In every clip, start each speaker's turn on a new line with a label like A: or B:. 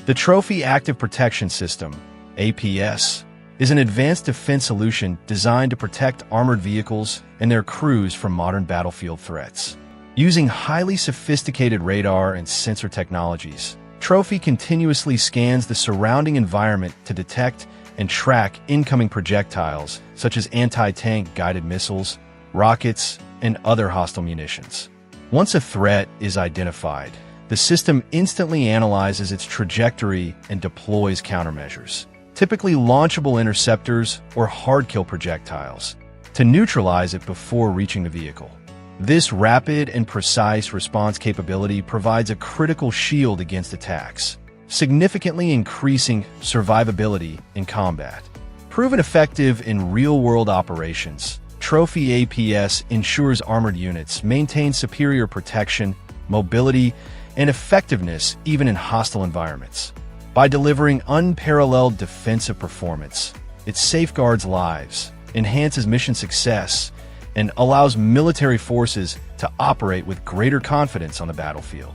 A: The Trophy Active Protection System, APS, is an advanced defense solution designed to protect armored vehicles and their crews from modern battlefield threats. Using highly sophisticated radar and sensor technologies, Trophy continuously scans the surrounding environment to detect and track incoming projectiles such as anti-tank guided missiles, rockets, and other hostile munitions. Once a threat is identified, the system instantly analyzes its trajectory and deploys countermeasures, typically launchable interceptors or hard-kill projectiles, to neutralize it before reaching the vehicle. This rapid and precise response capability provides a critical shield against attacks, significantly increasing survivability in combat. Proven effective in real-world operations, Trophy APS ensures armored units maintain superior protection, mobility, and effectiveness even in hostile environments. By delivering unparalleled defensive performance, it safeguards lives, enhances mission success, and allows military forces to operate with greater confidence on the battlefield.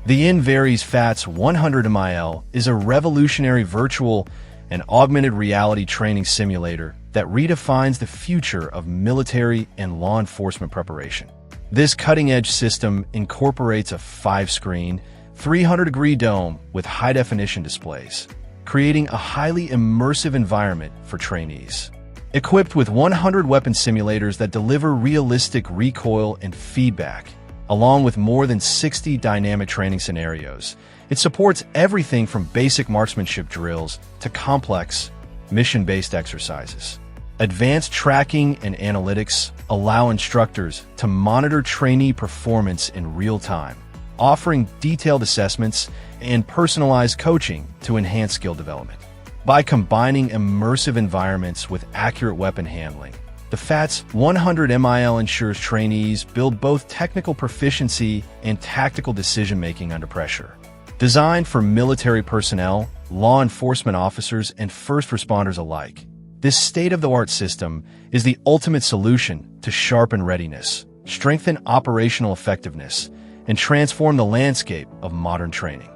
A: The Invaries FATS 100 MIL is a revolutionary virtual and augmented reality training simulator that redefines the future of military and law enforcement preparation. This cutting-edge system incorporates a 5-screen, 300-degree dome with high-definition displays, creating a highly immersive environment for trainees. Equipped with 100 weapon simulators that deliver realistic recoil and feedback, along with more than 60 dynamic training scenarios, it supports everything from basic marksmanship drills to complex, mission-based exercises. Advanced tracking and analytics allow instructors to monitor trainee performance in real time, offering detailed assessments and personalized coaching to enhance skill development. By combining immersive environments with accurate weapon handling, the FATS 100 MIL ensures trainees build both technical proficiency and tactical decision-making under pressure. Designed for military personnel, law enforcement officers, and first responders alike, this state-of-the-art system is the ultimate solution to sharpen readiness, strengthen operational effectiveness, and transform the landscape of modern training.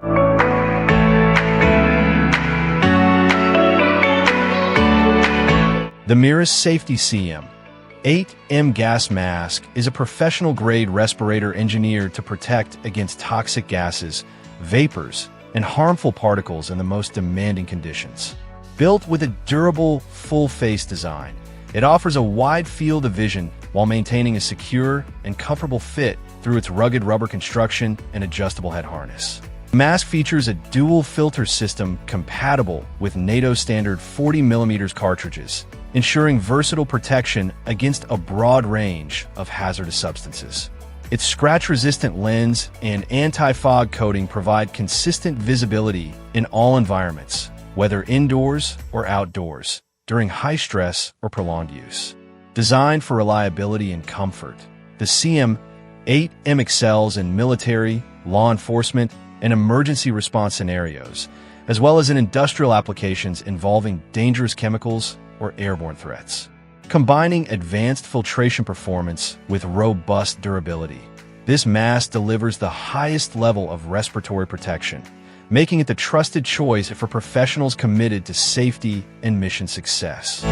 A: The Mirus Safety CM8M gas mask is a professional-grade respirator engineered to protect against toxic gases, vapors, and harmful particles in the most demanding conditions. Built with a durable, full-face design, it offers a wide field of vision while maintaining a secure and comfortable fit through its rugged rubber construction and adjustable head harness. The mask features a dual filter system compatible with NATO standard 40mm cartridges, ensuring versatile protection against a broad range of hazardous substances. Its scratch-resistant lens and anti-fog coating provide consistent visibility in all environments, whether indoors or outdoors, during high stress or prolonged use. Designed for reliability and comfort, the CM8M excels in military, law enforcement, and emergency response scenarios, as well as in industrial applications involving dangerous chemicals or airborne threats. Combining advanced filtration performance with robust durability, this mask delivers the highest level of respiratory protection, making it the trusted choice for professionals committed to safety and mission success.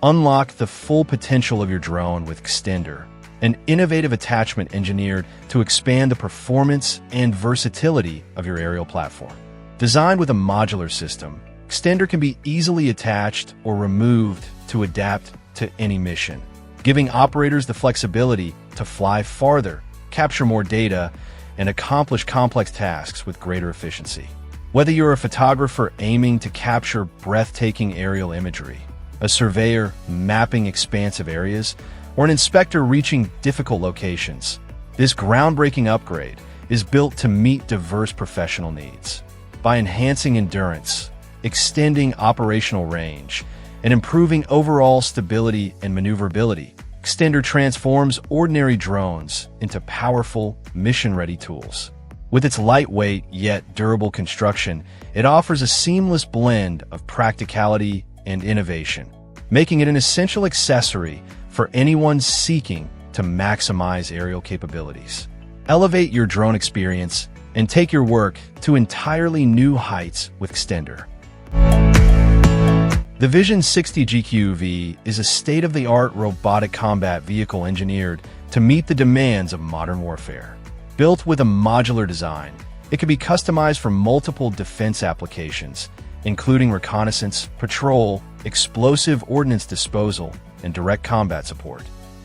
A: Unlock the full potential of your drone with Extender, an innovative attachment engineered to expand the performance and versatility of your aerial platform. Designed with a modular system, Extender can be easily attached or removed to adapt to any mission, giving operators the flexibility to fly farther, capture more data, and accomplish complex tasks with greater efficiency. Whether you're a photographer aiming to capture breathtaking aerial imagery, a surveyor mapping expansive areas, or an inspector reaching difficult locations, this groundbreaking upgrade is built to meet diverse professional needs. By enhancing endurance, extending operational range, and improving overall stability and maneuverability, Extender transforms ordinary drones into powerful, mission-ready tools. With its lightweight yet durable construction, it offers a seamless blend of practicality and innovation, making it an essential accessory for anyone seeking to maximize aerial capabilities. Elevate your drone experience and take your work to entirely new heights with Extender. The Vision 60 GQV is a state-of-the-art robotic combat vehicle engineered to meet the demands of modern warfare. Built with a modular design, it can be customized for multiple defense applications, including reconnaissance, patrol, explosive ordnance disposal, and direct combat support.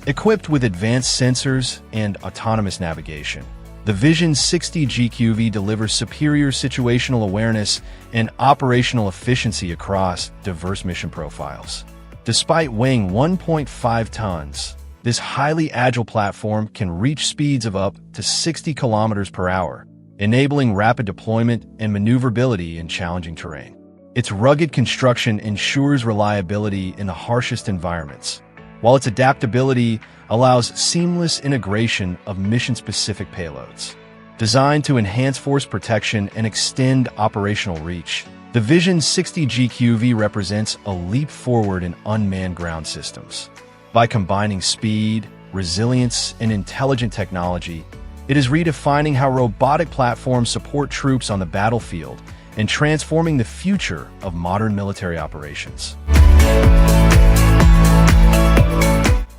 A: Equipped with advanced sensors and autonomous navigation, the Vision 60 GQV delivers superior situational awareness and operational efficiency across diverse mission profiles. Despite weighing 1.5 tons, this highly agile platform can reach speeds of up to 60 kilometers per hour, enabling rapid deployment and maneuverability in challenging terrain. Its rugged construction ensures reliability in the harshest environments, while its adaptability allows seamless integration of mission-specific payloads. Designed to enhance force protection and extend operational reach, the Vision 60 GQV represents a leap forward in unmanned ground systems. By combining speed, resilience, and intelligent technology, it is redefining how robotic platforms support troops on the battlefield and transforming the future of modern military operations.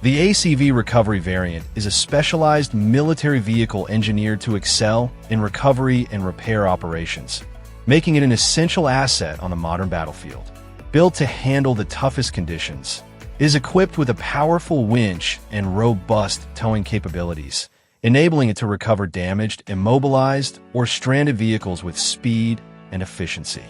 A: The ACV Recovery variant is a specialized military vehicle engineered to excel in recovery and repair operations, making it an essential asset on the modern battlefield. Built to handle the toughest conditions, it is equipped with a powerful winch and robust towing capabilities, enabling it to recover damaged, immobilized, or stranded vehicles with speed and efficiency.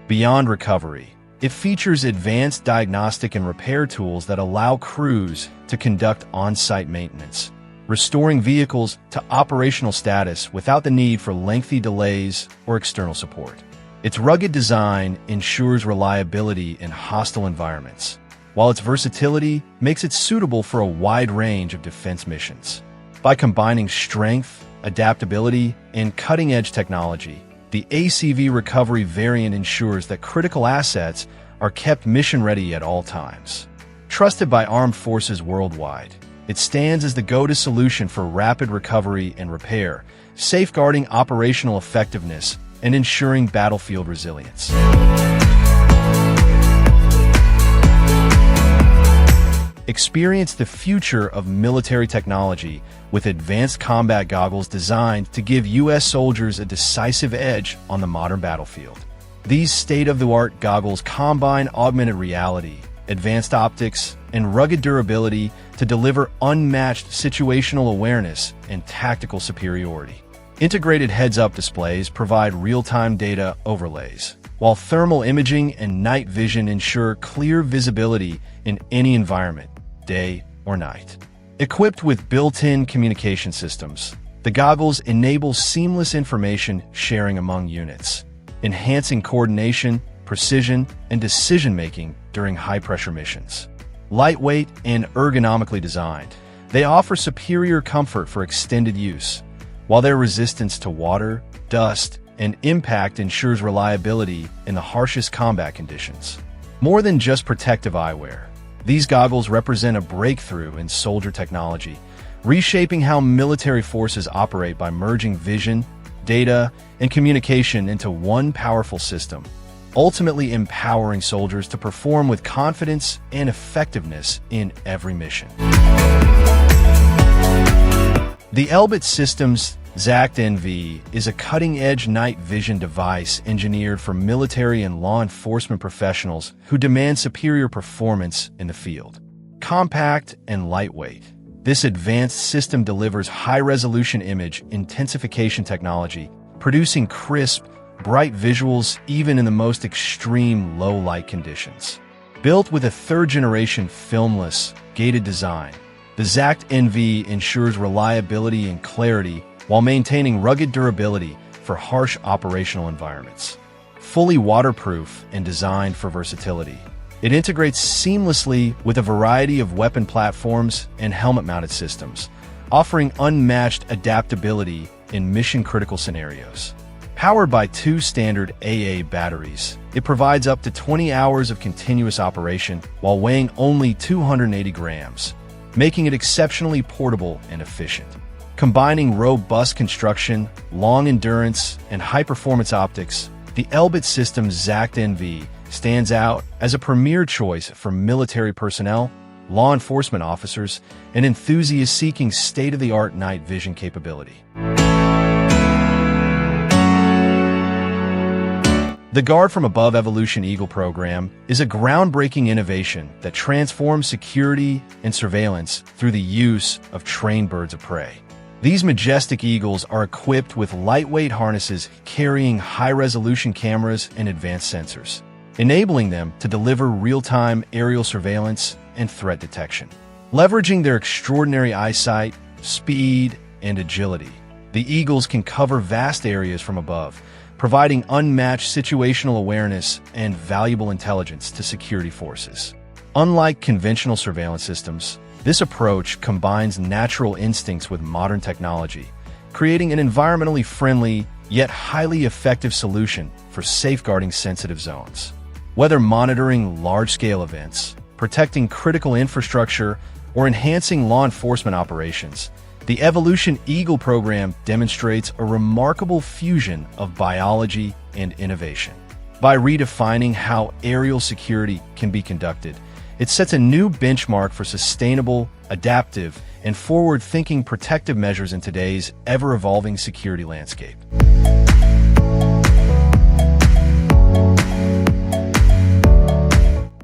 A: Beyond recovery, it features advanced diagnostic and repair tools that allow crews to conduct on-site maintenance, restoring vehicles to operational status without the need for lengthy delays or external support. Its rugged design ensures reliability in hostile environments, while its versatility makes it suitable for a wide range of defense missions. By combining strength, adaptability, and cutting-edge technology, the ACV Recovery variant ensures that critical assets are kept mission-ready at all times. Trusted by armed forces worldwide, it stands as the go-to solution for rapid recovery and repair, safeguarding operational effectiveness and ensuring battlefield resilience. Experience the future of military technology with advanced combat goggles designed to give U.S. soldiers a decisive edge on the modern battlefield. These state-of-the-art goggles combine augmented reality, advanced optics, and rugged durability to deliver unmatched situational awareness and tactical superiority. Integrated heads-up displays provide real-time data overlays, while thermal imaging and night vision ensure clear visibility in any environment, day or night. Equipped with built-in communication systems, the goggles enable seamless information sharing among units, enhancing coordination, precision, and decision-making during high-pressure missions. Lightweight and ergonomically designed, they offer superior comfort for extended use, while their resistance to water, dust, and impact ensures reliability in the harshest combat conditions. More than just protective eyewear, these goggles represent a breakthrough in soldier technology, reshaping how military forces operate by merging vision, data, and communication into one powerful system, ultimately empowering soldiers to perform with confidence and effectiveness in every mission. The Elbit Systems ZACT-NV is a cutting-edge night vision device engineered for military and law enforcement professionals who demand superior performance in the field. Compact and lightweight, this advanced system delivers high-resolution image intensification technology, producing crisp, bright visuals even in the most extreme low-light conditions. Built with a third-generation filmless, gated design, the ZACT-NV ensures reliability and clarity while maintaining rugged durability for harsh operational environments. Fully waterproof and designed for versatility, it integrates seamlessly with a variety of weapon platforms and helmet-mounted systems, offering unmatched adaptability in mission-critical scenarios. Powered by 2 standard AA batteries, it provides up to 20 hours of continuous operation while weighing only 280 grams, making it exceptionally portable and efficient. Combining robust construction, long endurance, and high-performance optics, the Elbit System's ZACT-NV stands out as a premier choice for military personnel, law enforcement officers, and enthusiasts seeking state-of-the-art night vision capability. The Guard from Above Evolution Eagle program is a groundbreaking innovation that transforms security and surveillance through the use of trained birds of prey. These majestic eagles are equipped with lightweight harnesses carrying high-resolution cameras and advanced sensors, enabling them to deliver real-time aerial surveillance and threat detection. Leveraging their extraordinary eyesight, speed, and agility, the eagles can cover vast areas from above, providing unmatched situational awareness and valuable intelligence to security forces. Unlike conventional surveillance systems, this approach combines natural instincts with modern technology, creating an environmentally friendly yet highly effective solution for safeguarding sensitive zones. Whether monitoring large-scale events, protecting critical infrastructure, or enhancing law enforcement operations, the Evolution Eagle program demonstrates a remarkable fusion of biology and innovation. By redefining how aerial security can be conducted, it sets a new benchmark for sustainable, adaptive, and forward-thinking protective measures in today's ever-evolving security landscape.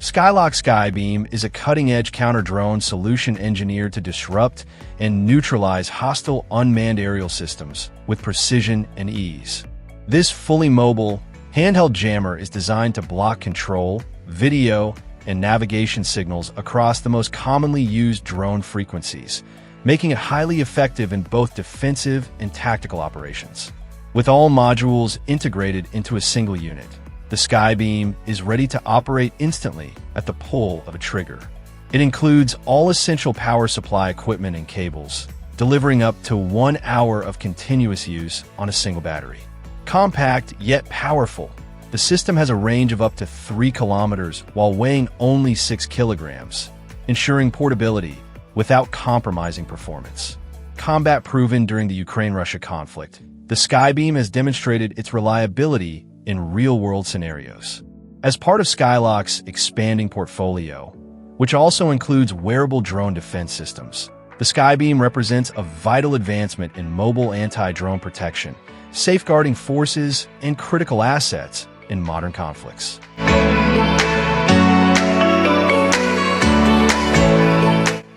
A: Skylock Skybeam is a cutting-edge counter-drone solution engineered to disrupt and neutralize hostile unmanned aerial systems with precision and ease. This fully mobile, handheld jammer is designed to block control, video, and navigation signals across the most commonly used drone frequencies, making it highly effective in both defensive and tactical operations. With all modules integrated into a single unit, the Skybeam is ready to operate instantly at the pull of a trigger. It includes all essential power supply equipment and cables, delivering up to 1 hour of continuous use on a single battery. Compact yet powerful, the system has a range of up to 3 kilometers while weighing only 6 kilograms, ensuring portability without compromising performance. Combat-proven during the Ukraine-Russia conflict, the Skybeam has demonstrated its reliability in real-world scenarios. As part of Skylock's expanding portfolio, which also includes wearable drone defense systems, the Skybeam represents a vital advancement in mobile anti-drone protection, safeguarding forces and critical assets in modern conflicts.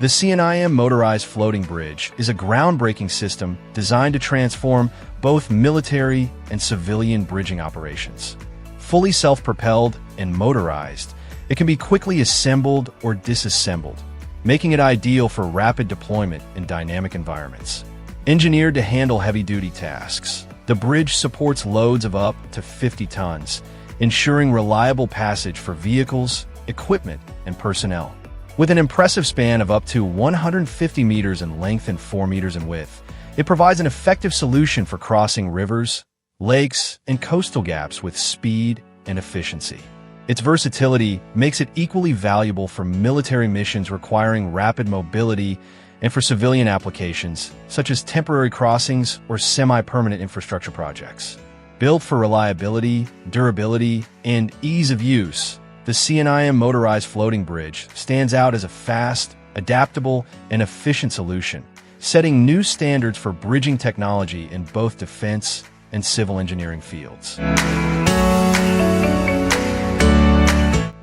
A: The CNIM Motorized Floating Bridge is a groundbreaking system designed to transform both military and civilian bridging operations. Fully self-propelled and motorized, it can be quickly assembled or disassembled, making it ideal for rapid deployment in dynamic environments. Engineered to handle heavy-duty tasks, the bridge supports loads of up to 50 tons, ensuring reliable passage for vehicles, equipment, and personnel. With an impressive span of up to 150 meters in length and 4 meters in width, it provides an effective solution for crossing rivers, lakes, and coastal gaps with speed and efficiency. Its versatility makes it equally valuable for military missions requiring rapid mobility and for civilian applications, such as temporary crossings or semi-permanent infrastructure projects. Built for reliability, durability, and ease of use, the CNIM Motorized Floating Bridge stands out as a fast, adaptable, and efficient solution, setting new standards for bridging technology in both defense and civil engineering fields.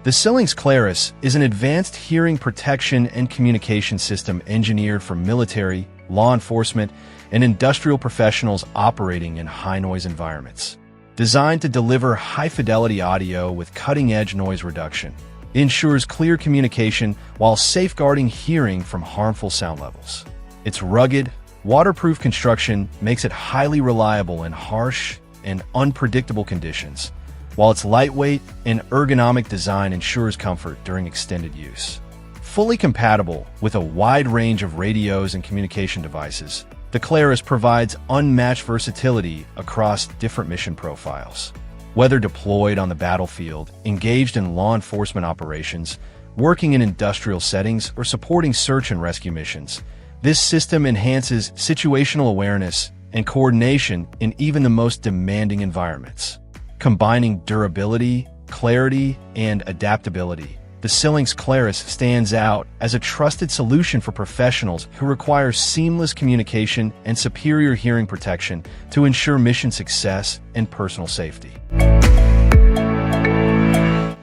A: The Xilinx Claris is an advanced hearing protection and communication system engineered for military, law enforcement, and industrial professionals operating in high-noise environments. Designed to deliver high-fidelity audio with cutting-edge noise reduction, it ensures clear communication while safeguarding hearing from harmful sound levels. Its rugged, waterproof construction makes it highly reliable in harsh and unpredictable conditions, while its lightweight and ergonomic design ensures comfort during extended use. Fully compatible with a wide range of radios and communication devices, the Claris provides unmatched versatility across different mission profiles. Whether deployed on the battlefield, engaged in law enforcement operations, working in industrial settings, or supporting search and rescue missions. This system enhances situational awareness and coordination in even the most demanding environments. Combining durability, clarity, and adaptability, the Xilinx Claris stands out as a trusted solution for professionals who require seamless communication and superior hearing protection to ensure mission success and personal safety.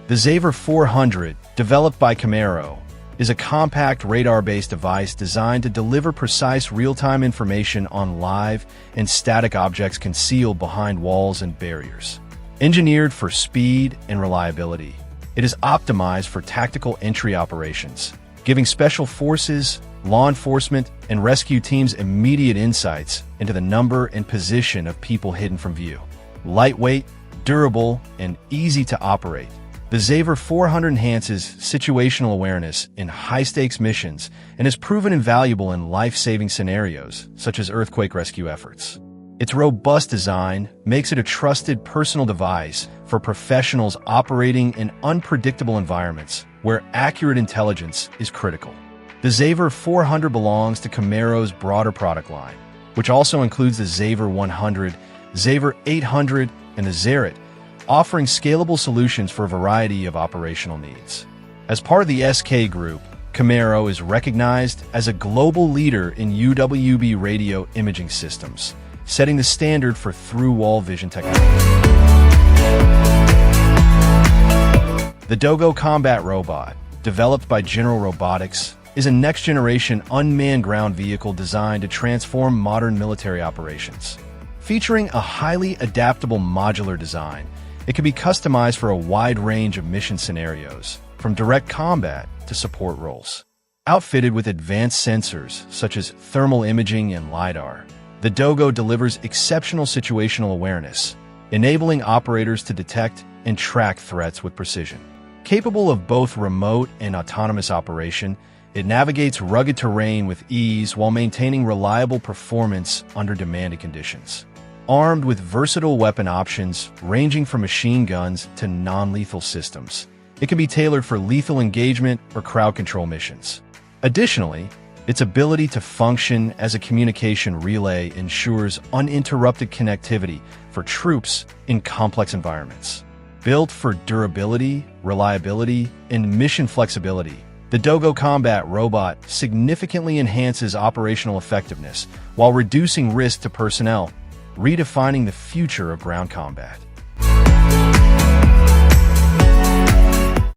A: The Xaver 400, developed by Camaro, is a compact radar-based device designed to deliver precise real-time information on live and static objects concealed behind walls and barriers. Engineered for speed and reliability, it is optimized for tactical entry operations, giving special forces, law enforcement, and rescue teams immediate insights into the number and position of people hidden from view. Lightweight, durable, and easy to operate, the Xaver 400 enhances situational awareness in high-stakes missions and is proven invaluable in life-saving scenarios, such as earthquake rescue efforts. Its robust design makes it a trusted personal device for professionals operating in unpredictable environments where accurate intelligence is critical. The Xaver 400 belongs to Camaro's broader product line, which also includes the Xaver 100, Xaver 800, and the Xarit, offering scalable solutions for a variety of operational needs. As part of the SK Group, Camaro is recognized as a global leader in UWB radio imaging systems, setting the standard for through-wall vision technology. The Dogo Combat Robot, developed by General Robotics, is a next-generation unmanned ground vehicle designed to transform modern military operations. Featuring a highly adaptable modular design, it can be customized for a wide range of mission scenarios, from direct combat to support roles. Outfitted with advanced sensors such as thermal imaging and LiDAR, the Dogo delivers exceptional situational awareness, enabling operators to detect and track threats with precision. Capable of both remote and autonomous operation, it navigates rugged terrain with ease while maintaining reliable performance under demanding conditions. Armed with versatile weapon options ranging from machine guns to non-lethal systems, it can be tailored for lethal engagement or crowd control missions. Additionally, its ability to function as a communication relay ensures uninterrupted connectivity for troops in complex environments. Built for durability, reliability, and mission flexibility, the Dogo Combat Robot significantly enhances operational effectiveness while reducing risk to personnel, redefining the future of ground combat.